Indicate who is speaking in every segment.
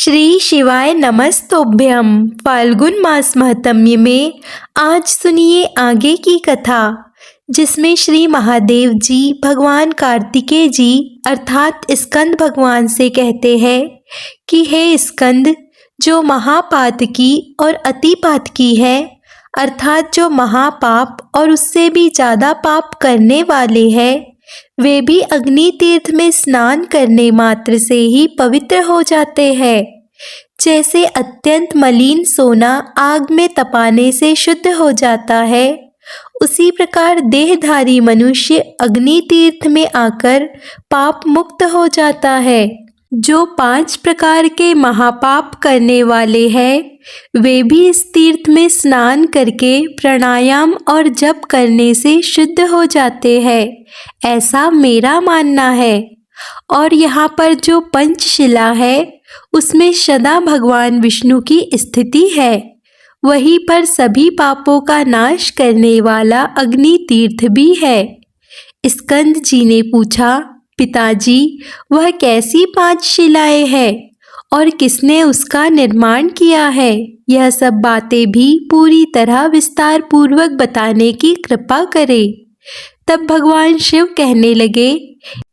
Speaker 1: श्री शिवाय नमस्तोभ्यम। फाल्गुन मास महत्म्य में आज सुनिए आगे की कथा, जिसमें श्री महादेव जी भगवान कार्तिकेय जी अर्थात स्कंद भगवान से कहते हैं कि हे स्कंद, जो महापातकी और अतिपातकी है, अर्थात जो महापाप और उससे भी ज़्यादा पाप करने वाले हैं, वे भी अग्नि तीर्थ में स्नान करने मात्र से ही पवित्र हो जाते हैं। जैसे अत्यंत मलिन सोना आग में तपाने से शुद्ध हो जाता है, उसी प्रकार देहधारी मनुष्य अग्नि तीर्थ में आकर पाप मुक्त हो जाता है। जो 5 प्रकार के महापाप करने वाले हैं, वे भी इस तीर्थ में स्नान करके प्राणायाम और जप करने से शुद्ध हो जाते हैं, ऐसा मेरा मानना है। और यहाँ पर जो पंचशिला है, उसमें सदा भगवान विष्णु की स्थिति है। वहीं पर सभी पापों का नाश करने वाला अग्नि तीर्थ भी है। स्कंद जी ने पूछा, पिताजी, वह कैसी 5 शिलाएं हैं और किसने उसका निर्माण किया है? यह सब बातें भी पूरी तरह विस्तार पूर्वक बताने की कृपा करें। तब भगवान शिव कहने लगे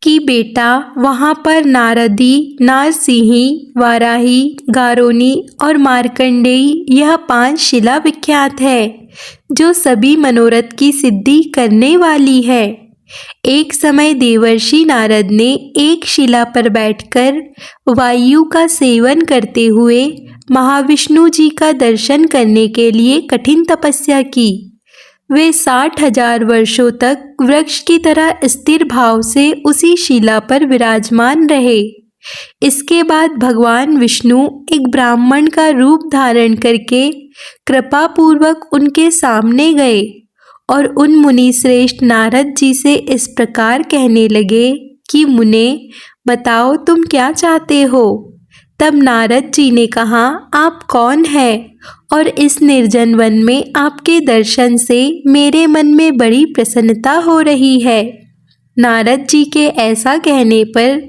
Speaker 1: कि बेटा, वहाँ पर नारदी, नारसिंही, वाराही, गारोनी और मार्कंडेयी, यह 5 शिला विख्यात है, जो सभी मनोरथ की सिद्धि करने वाली है। एक समय देवर्षि नारद ने एक शिला पर बैठकर वायु का सेवन करते हुए महाविष्णु जी का दर्शन करने के लिए कठिन तपस्या की। वे 60,000 वर्षों तक वृक्ष की तरह स्थिर भाव से उसी शिला पर विराजमान रहे। इसके बाद भगवान विष्णु एक ब्राह्मण का रूप धारण करके कृपा पूर्वक उनके सामने गए और उन मुनि श्रेष्ठ नारद जी से इस प्रकार कहने लगे कि मुने, बताओ तुम क्या चाहते हो? तब नारद जी ने कहा, आप कौन हैं और इस निर्जन वन में आपके दर्शन से मेरे मन में बड़ी प्रसन्नता हो रही है। नारद जी के ऐसा कहने पर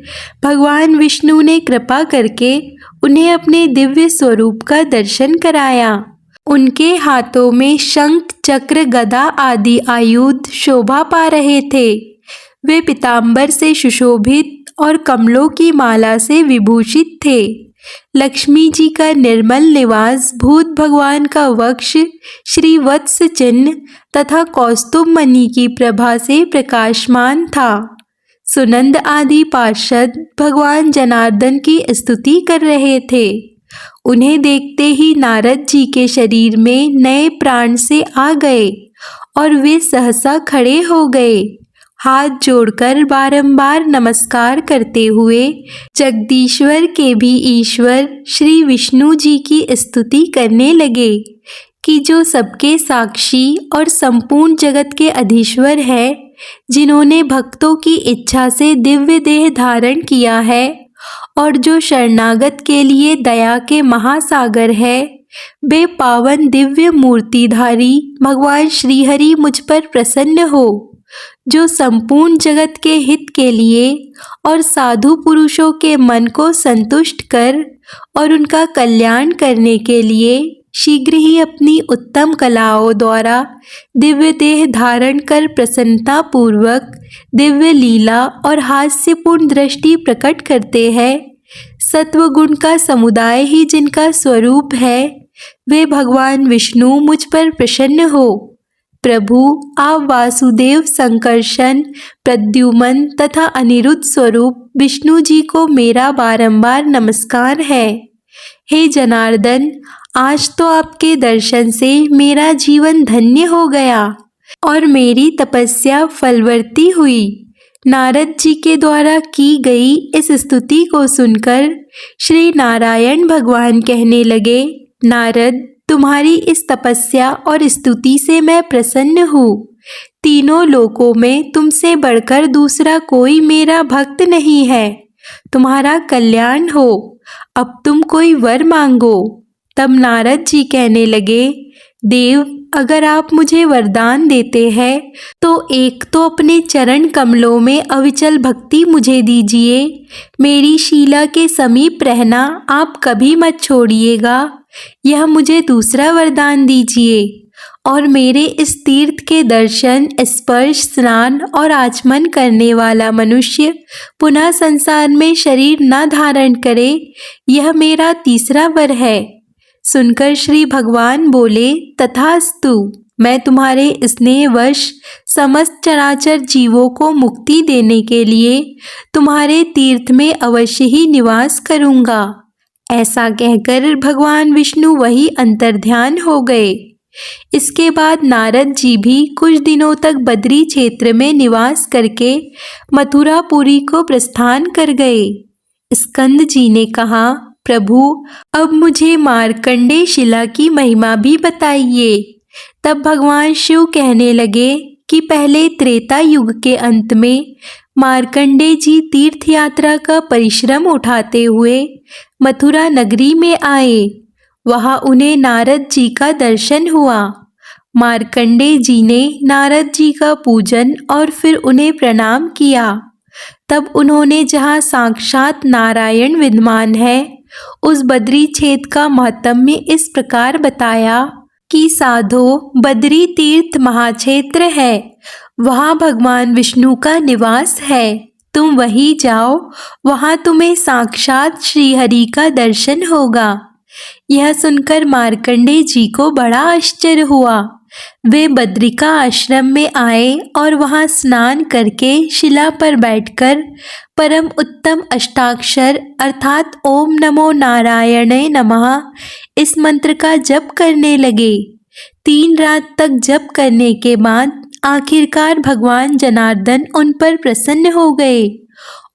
Speaker 1: भगवान विष्णु ने कृपा करके उन्हें अपने दिव्य स्वरूप का दर्शन कराया। उनके हाथों में शंख, चक्र, गदा आदि आयुध शोभा पा रहे थे। वे पीतांबर से सुशोभित और कमलों की माला से विभूषित थे। लक्ष्मी जी का निर्मल निवास, भूत भगवान का वक्ष श्री वत्स चिन्ह तथा कौस्तुभ मणि की प्रभा से प्रकाशमान था। सुनंद आदि पार्षद भगवान जनार्दन की स्तुति कर रहे थे। उन्हें देखते ही नारद जी के शरीर में नए प्राण से आ गए और वे सहसा खड़े हो गए। हाथ जोड़कर बारंबार नमस्कार करते हुए जगदीश्वर के भी ईश्वर श्री विष्णु जी की स्तुति करने लगे कि जो सबके साक्षी और संपूर्ण जगत के अधीश्वर है, जिन्होंने भक्तों की इच्छा से दिव्य देह धारण किया है और जो शरणागत के लिए दया के महासागर है, वे पावन दिव्य मूर्तिधारी भगवान श्रीहरि मुझ पर प्रसन्न हो, जो संपूर्ण जगत के हित के लिए और साधु पुरुषों के मन को संतुष्ट कर और उनका कल्याण करने के लिए शीघ्र ही अपनी उत्तम कलाओं द्वारा दिव्य देह धारण कर प्रसन्नता पूर्वक दिव्य लीला और हास्यपूर्ण दृष्टि प्रकट करते हैं। सत्वगुण का समुदाय ही जिनका स्वरूप है, वे भगवान विष्णु मुझ पर प्रसन्न हो। प्रभु, आप वासुदेव, संकर्षण, प्रद्युमन तथा अनिरुद्ध स्वरूप विष्णु जी को मेरा बारंबार नमस्कार है। हे जनार्दन, आज तो आपके दर्शन से मेरा जीवन धन्य हो गया और मेरी तपस्या फलवर्ती हुई। नारद जी के द्वारा की गई इस स्तुति को सुनकर श्री नारायण भगवान कहने लगे, नारद, तुम्हारी इस तपस्या और स्तुति से मैं प्रसन्न हूँ। तीनों लोकों में तुमसे बढ़कर दूसरा कोई मेरा भक्त नहीं है। तुम्हारा कल्याण हो। अब तुम कोई वर मांगो। तब नारद जी कहने लगे, देव, अगर आप मुझे वरदान देते हैं तो एक तो अपने चरण कमलों में अविचल भक्ति मुझे दीजिए, मेरी शीला के समीप रहना आप कभी मत छोड़िएगा, यह मुझे दूसरा वरदान दीजिए। और मेरे इस तीर्थ के दर्शन, स्पर्श, स्नान और आचमन करने वाला मनुष्य पुनः संसार में शरीर न धारण करे, यह मेरा तीसरा वर है। सुनकर श्री भगवान बोले, तथास्तु, मैं तुम्हारे स्नेहवश समस्त चराचर जीवों को मुक्ति देने के लिए तुम्हारे तीर्थ में अवश्य ही निवास करूँगा। ऐसा कहकर भगवान विष्णु वही अंतर्ध्यान हो गए। इसके बाद नारद जी भी कुछ दिनों तक बद्री क्षेत्र में निवास करके मथुरापुरी को प्रस्थान कर गए। स्कंद जी ने कहा, प्रभु, अब मुझे मार्कंडेय शिला की महिमा भी बताइए। तब भगवान शिव कहने लगे कि पहले त्रेता युग के अंत में मार्कंडेय जी तीर्थ यात्रा का परिश्रम उठाते हुए मथुरा नगरी में आए। वहाँ उन्हें नारद जी का दर्शन हुआ। मार्कंडेय जी ने नारद जी का पूजन और फिर उन्हें प्रणाम किया। तब उन्होंने जहाँ साक्षात नारायण विद्यमान है उस बद्री क्षेत्र का महात्म्य इस प्रकार बताया कि साधो, बद्री तीर्थ महाक्षेत्र है, वहाँ भगवान विष्णु का निवास है, तुम वहीं जाओ, वहाँ तुम्हें साक्षात श्री हरि का दर्शन होगा। यह सुनकर मार्कंडेय जी को बड़ा आश्चर्य हुआ। वे बद्रिका आश्रम में आए और वहां स्नान करके शिला पर बैठकर परम उत्तम अष्टाक्षर अर्थात ओम नमो नारायणे नमः इस मंत्र का जप करने लगे। 3 रात तक जप करने के बाद आखिरकार भगवान जनार्दन उन पर प्रसन्न हो गए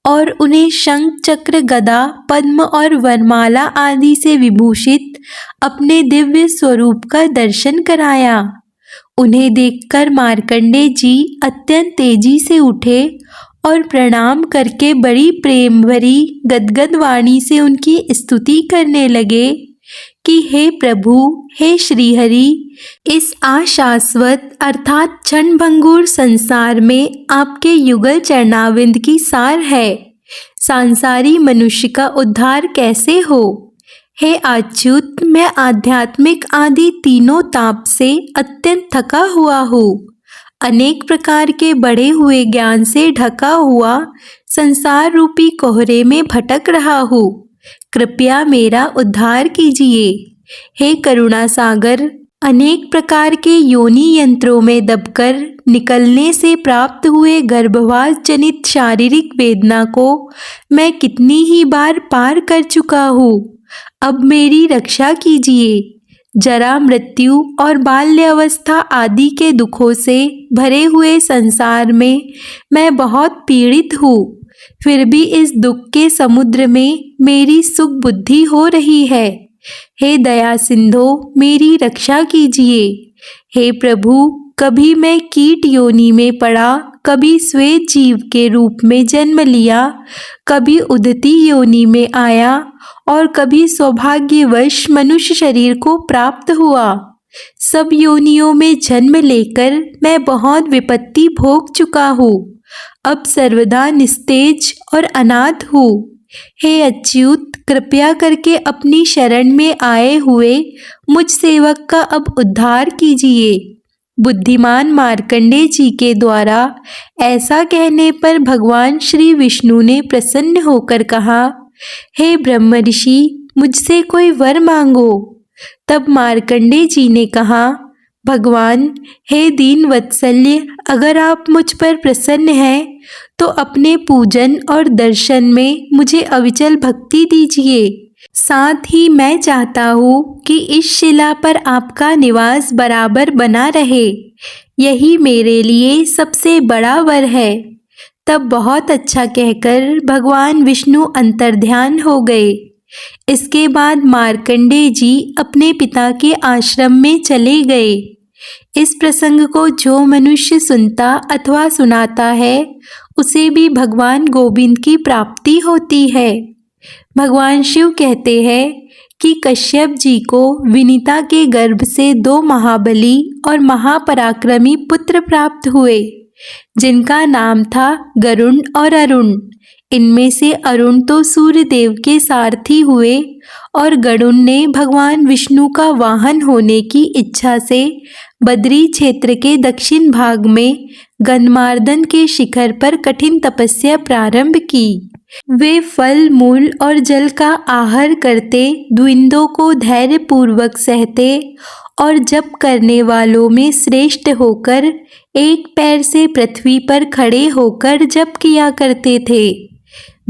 Speaker 1: और उन्हें शंख, चक्र, गदा, पद्म और वरमाला आदि से विभूषित अपने दिव्य स्वरूप का दर्शन कराया। उन्हें देखकर मार्कंडेय जी अत्यंत तेजी से उठे और प्रणाम करके बड़ी प्रेम भरी गदगद वाणी से उनकी स्तुति करने लगे कि हे प्रभु, हे श्रीहरि, इस अशाश्वत अर्थात क्षणभंगुर संसार में आपके युगल चरणाविंद की सार है। सांसारी मनुष्य का उद्धार कैसे हो? हे अच्युत, मैं आध्यात्मिक आदि तीनों ताप से अत्यंत थका हुआ हूँ। अनेक प्रकार के बढ़े हुए ज्ञान से ढका हुआ संसार रूपी कोहरे में भटक रहा हूँ। कृपया मेरा उद्धार कीजिए। हे करुणा सागर, अनेक प्रकार के योनि यंत्रों में दबकर निकलने से प्राप्त हुए गर्भवास जनित शारीरिक वेदना को मैं कितनी ही बार पार कर चुका हूँ। अब मेरी रक्षा कीजिए। जरा, मृत्यु और बाल्य अवस्था आदि के दुखों से भरे हुए संसार में मैं बहुत पीड़ित हूँ। फिर भी इस दुख के समुद्र में मेरी सुख बुद्धि हो रही है। हे दया सिंधो, मेरी रक्षा कीजिए। हे प्रभु, कभी मैं कीट योनि में पड़ा, कभी श्वेत जीव के रूप में जन्म लिया, कभी उदती योनि में आया और कभी सौभाग्यवश मनुष्य शरीर को प्राप्त हुआ। सब योनियों में जन्म लेकर मैं बहुत विपत्ति भोग चुका हूँ। अब सर्वदा निस्तेज और अनाथ हूँ। हे अच्युत, कृपया करके अपनी शरण में आए हुए मुझ सेवक का अब उद्धार कीजिए। बुद्धिमान मार्कंडेय जी के द्वारा ऐसा कहने पर भगवान श्री विष्णु ने प्रसन्न होकर कहा, हे ब्रह्म ऋषि, मुझसे कोई वर मांगो। तब मार्कंडेय जी ने कहा, भगवान, हे दीन वत्सल्य, अगर आप मुझ पर प्रसन्न हैं तो अपने पूजन और दर्शन में मुझे अविचल भक्ति दीजिए। साथ ही मैं चाहता हूँ कि इस शिला पर आपका निवास बराबर बना रहे। यही मेरे लिए सबसे बड़ा वर है। तब बहुत अच्छा कहकर भगवान विष्णु अंतर्ध्यान हो गए। इसके बाद मार्कंडेय जी अपने पिता के आश्रम में चले गए। इस प्रसंग को जो मनुष्य सुनता अथवा सुनाता है उसे भी भगवान गोविंद की प्राप्ति होती है। भगवान शिव कहते हैं कि कश्यप जी को विनीता के गर्भ से 2 महाबली और महापराक्रमी पुत्र प्राप्त हुए, जिनका नाम था गरुण और अरुण। इनमें से अरुण तो सूर्य देव के सारथी हुए और गरुण ने भगवान विष्णु का वाहन होने की इच्छा से बद्री क्षेत्र के दक्षिण भाग में गंधमार्दन के शिखर पर कठिन तपस्या प्रारंभ की। वे फल, मूल और जल का आहार करते, द्वंद्वों को धैर्य पूर्वक सहते और जप करने वालों में श्रेष्ठ होकर एक पैर से पृथ्वी पर खड़े होकर जप किया करते थे।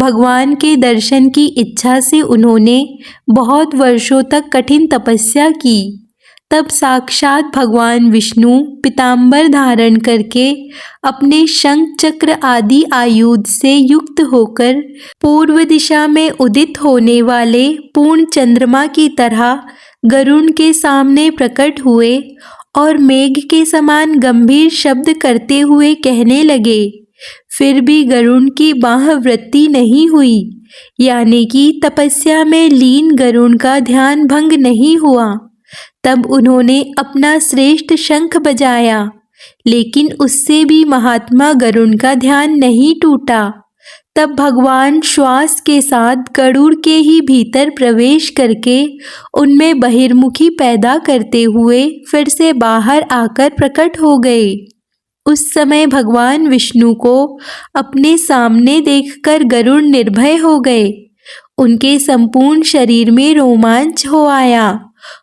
Speaker 1: भगवान के दर्शन की इच्छा से उन्होंने बहुत वर्षों तक कठिन तपस्या की। तब साक्षात भगवान विष्णु पीतांबर धारण करके अपने शंख चक्र आदि आयुध से युक्त होकर पूर्व दिशा में उदित होने वाले पूर्ण चंद्रमा की तरह गरुण के सामने प्रकट हुए और मेघ के समान गंभीर शब्द करते हुए कहने लगे। फिर भी गरुण की बाह्यवृत्ति नहीं हुई, यानी कि तपस्या में लीन गरुण का ध्यान भंग नहीं हुआ। तब उन्होंने अपना श्रेष्ठ शंख बजाया, लेकिन उससे भी महात्मा गरुण का ध्यान नहीं टूटा। तब भगवान श्वास के साथ गरुड़ के ही भीतर प्रवेश करके उनमें बहिर्मुखी पैदा करते हुए फिर से बाहर आकर प्रकट हो गए। उस समय भगवान विष्णु को अपने सामने देखकर गरुड़ निर्भय हो गए। उनके संपूर्ण शरीर में रोमांच हो आया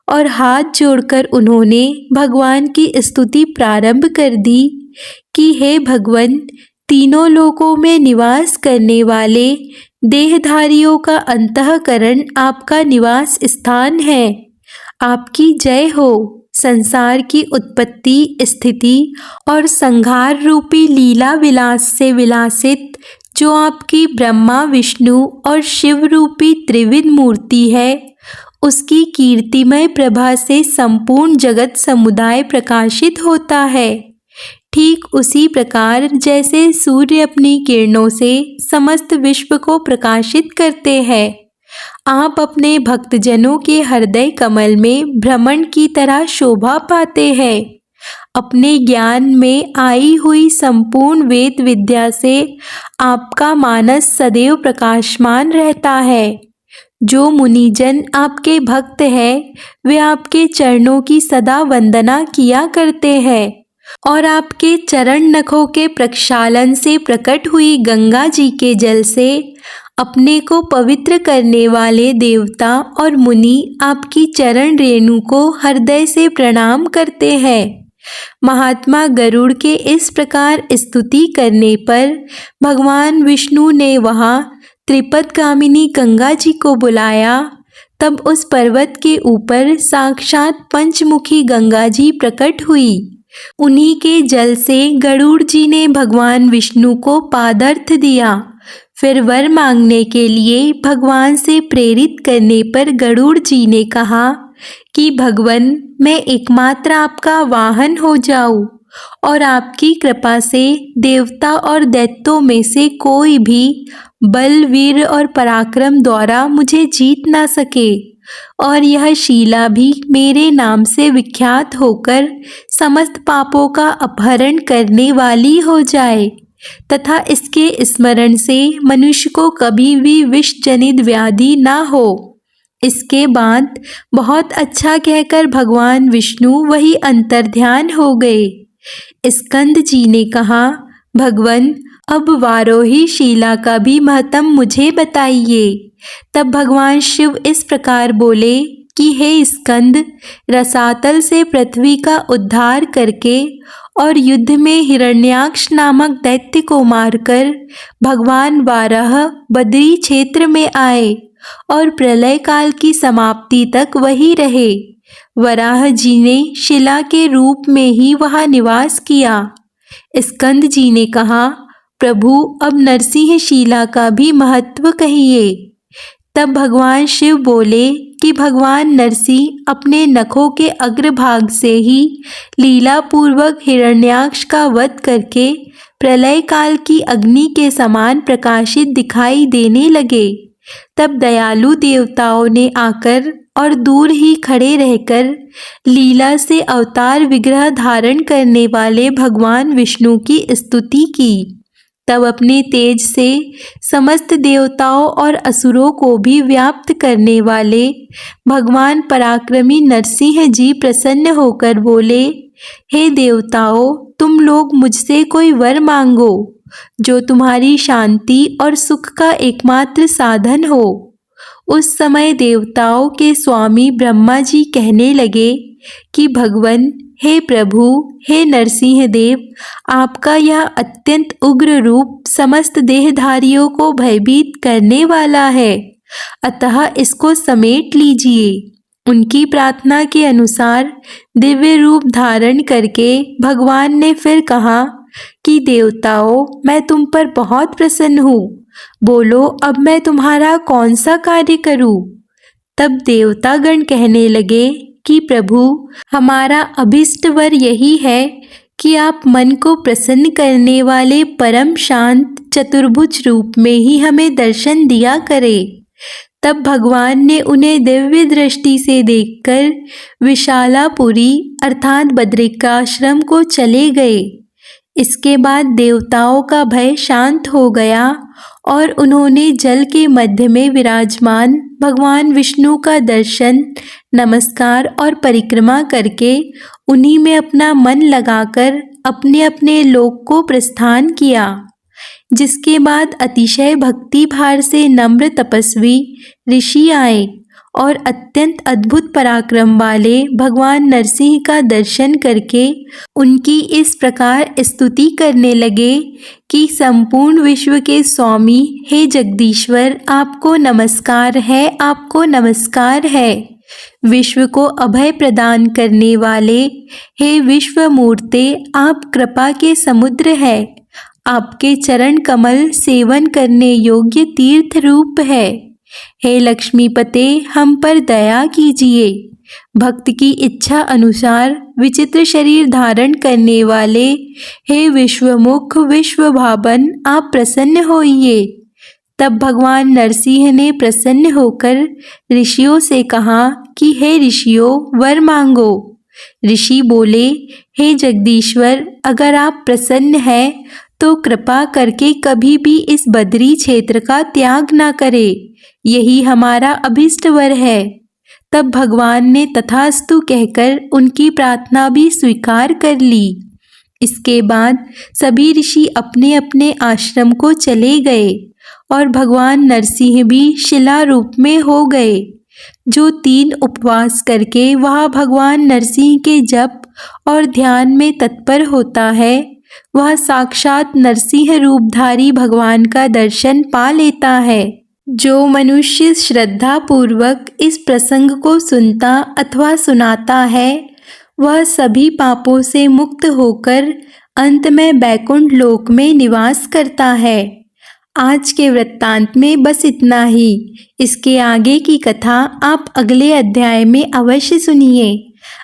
Speaker 1: और हाथ जोड़कर उन्होंने भगवान की स्तुति प्रारंभ कर दी कि हे भगवन, तीनों लोकों में निवास करने वाले देहधारियों का अंतःकरण आपका निवास स्थान है। आपकी जय हो। संसार की उत्पत्ति, स्थिति और संहार रूपी लीला विलास से विलासित जो आपकी ब्रह्मा, विष्णु और शिव रूपी त्रिविध मूर्ति है, उसकी कीर्तिमय प्रभा से संपूर्ण जगत समुदाय प्रकाशित होता है। ठीक उसी प्रकार जैसे सूर्य अपनी किरणों से समस्त विश्व को प्रकाशित करते हैं, आप अपने भक्तजनों के हृदय कमल में भ्रमण की तरह शोभा पाते हैं। अपने ज्ञान में आई हुई संपूर्ण वेद विद्या से आपका मानस सदैव प्रकाशमान रहता है। जो मुनिजन आपके भक्त हैं, वे आपके चरणों की सदा वंदना किया करते हैं और आपके चरण नखों के प्रक्षालन से प्रकट हुई गंगा जी के जल से अपने को पवित्र करने वाले देवता और मुनि आपकी चरण रेणु को हृदय से प्रणाम करते हैं। महात्मा गरुड़ के इस प्रकार स्तुति करने पर भगवान विष्णु ने वहाँ त्रिपदगामिनी गंगा जी को बुलाया। तब उस पर्वत के ऊपर साक्षात पंचमुखी गंगा जी प्रकट हुई। उन्हीं के जल से गरुड़ जी ने भगवान विष्णु को पादर्थ दिया। फिर वर मांगने के लिए भगवान से प्रेरित करने पर गरुड़ जी ने कहा कि भगवन, मैं एकमात्र आपका वाहन हो जाऊं और आपकी कृपा से देवता और दैत्यों में से कोई भी बल, वीर और पराक्रम द्वारा मुझे जीत ना सके और यह शीला भी मेरे नाम से विख्यात होकर समस्त पापों का अपहरण करने वाली हो जाए तथा इसके स्मरण से मनुष्य को कभी भी विष जनित व्याधि ना हो। इसके बाद बहुत अच्छा कहकर भगवान विष्णु वही अंतर्ध्यान हो गए। स्कंद जी ने कहा, भगवन, अब वारोही शीला का भी महत्व मुझे बताइए। तब भगवान शिव इस प्रकार बोले कि हे स्कंद, रसातल से पृथ्वी का उद्धार करके और युद्ध में हिरण्याक्ष नामक दैत्य को मारकर भगवान वाराह बद्री क्षेत्र में आए और प्रलय काल की समाप्ति तक वही रहे। वराह जी ने शिला के रूप में ही वहाँ निवास किया। स्कंद जी ने कहा, प्रभु, अब नरसिंह शिला का भी महत्व कहिए। तब भगवान शिव बोले कि भगवान नरसिंह अपने नखों के अग्रभाग से ही लीला पूर्वक हिरण्याक्ष का वध करके प्रलय काल की अग्नि के समान प्रकाशित दिखाई देने लगे। तब दयालु देवताओं ने आकर और दूर ही खड़े रहकर लीला से अवतार विग्रह धारण करने वाले भगवान विष्णु की स्तुति की। तब अपने तेज से समस्त देवताओं और असुरों को भी व्याप्त करने वाले भगवान पराक्रमी नरसिंह जी प्रसन्न होकर बोले, हे देवताओं, तुम लोग मुझसे कोई वर मांगो जो तुम्हारी शांति और सुख का एकमात्र साधन हो। उस समय देवताओं के स्वामी ब्रह्मा जी कहने लगे कि भगवन, हे प्रभु, हे नरसिंह देव, आपका यह अत्यंत उग्र रूप समस्त देहधारियों को भयभीत करने वाला है, अतः इसको समेट लीजिए। उनकी प्रार्थना के अनुसार दिव्य रूप धारण करके भगवान ने फिर कहा कि देवताओं, मैं तुम पर बहुत प्रसन्न हूँ, बोलो अब मैं तुम्हारा कौन सा कार्य करूँ। तब देवतागण कहने लगे कि प्रभु, हमारा अभिष्ट वर यही है कि आप मन को प्रसन्न करने वाले परम शांत चतुर्भुज रूप में ही हमें दर्शन दिया करें। तब भगवान ने उन्हें दिव्य दृष्टि से देखकर विशालापुरी अर्थात बद्रिकाश्रम को चले गए। इसके बाद देवताओं का भय शांत हो गया और उन्होंने जल के मध्य में विराजमान भगवान विष्णु का दर्शन, नमस्कार और परिक्रमा करके उन्हीं में अपना मन लगाकर अपने अपने लोक को प्रस्थान किया। जिसके बाद अतिशय भक्ति भार से नम्र तपस्वी ऋषि आए और अत्यंत अद्भुत पराक्रम वाले भगवान नरसिंह का दर्शन करके उनकी इस प्रकार स्तुति करने लगे कि संपूर्ण विश्व के स्वामी, हे जगदीश्वर, आपको नमस्कार है, आपको नमस्कार है। विश्व को अभय प्रदान करने वाले, हे विश्वमूर्ते, आप कृपा के समुद्र है। आपके चरण कमल सेवन करने योग्य तीर्थ रूप है। हे लक्ष्मीपते, हम पर दया कीजिए। भक्त की इच्छा अनुसार विचित्र शरीर धारण करने वाले, हे विश्वमुख विश्वभावन, आप प्रसन्न होइए। तब भगवान नरसिंह ने प्रसन्न होकर ऋषियों से कहा कि हे ऋषियों, वर मांगो। ऋषि बोले, हे जगदीश्वर, अगर आप प्रसन्न हैं तो कृपा करके कभी भी इस बद्री क्षेत्र का त्याग ना करें, यही हमारा अभिष्ट वर है। तब भगवान ने तथास्तु कहकर उनकी प्रार्थना भी स्वीकार कर ली। इसके बाद सभी ऋषि अपने अपने आश्रम को चले गए और भगवान नरसिंह भी शिला रूप में हो गए। जो 3 उपवास करके वह भगवान नरसिंह के जप और ध्यान में तत्पर होता है, वह साक्षात नरसिंह रूपधारी भगवान का दर्शन पा लेता है। जो मनुष्य श्रद्धा पूर्वक इस प्रसंग को सुनता अथवा सुनाता है, वह सभी पापों से मुक्त होकर अंत में बैकुंठ लोक में निवास करता है। आज के वृत्तांत में बस इतना ही। इसके आगे की कथा आप अगले अध्याय में अवश्य सुनिए।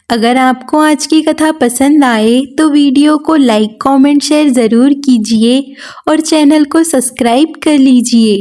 Speaker 1: अगर आपको आज की कथा पसंद आए तो वीडियो को लाइक, कमेंट, शेयर ज़रूर कीजिए और चैनल को सब्सक्राइब कर लीजिए।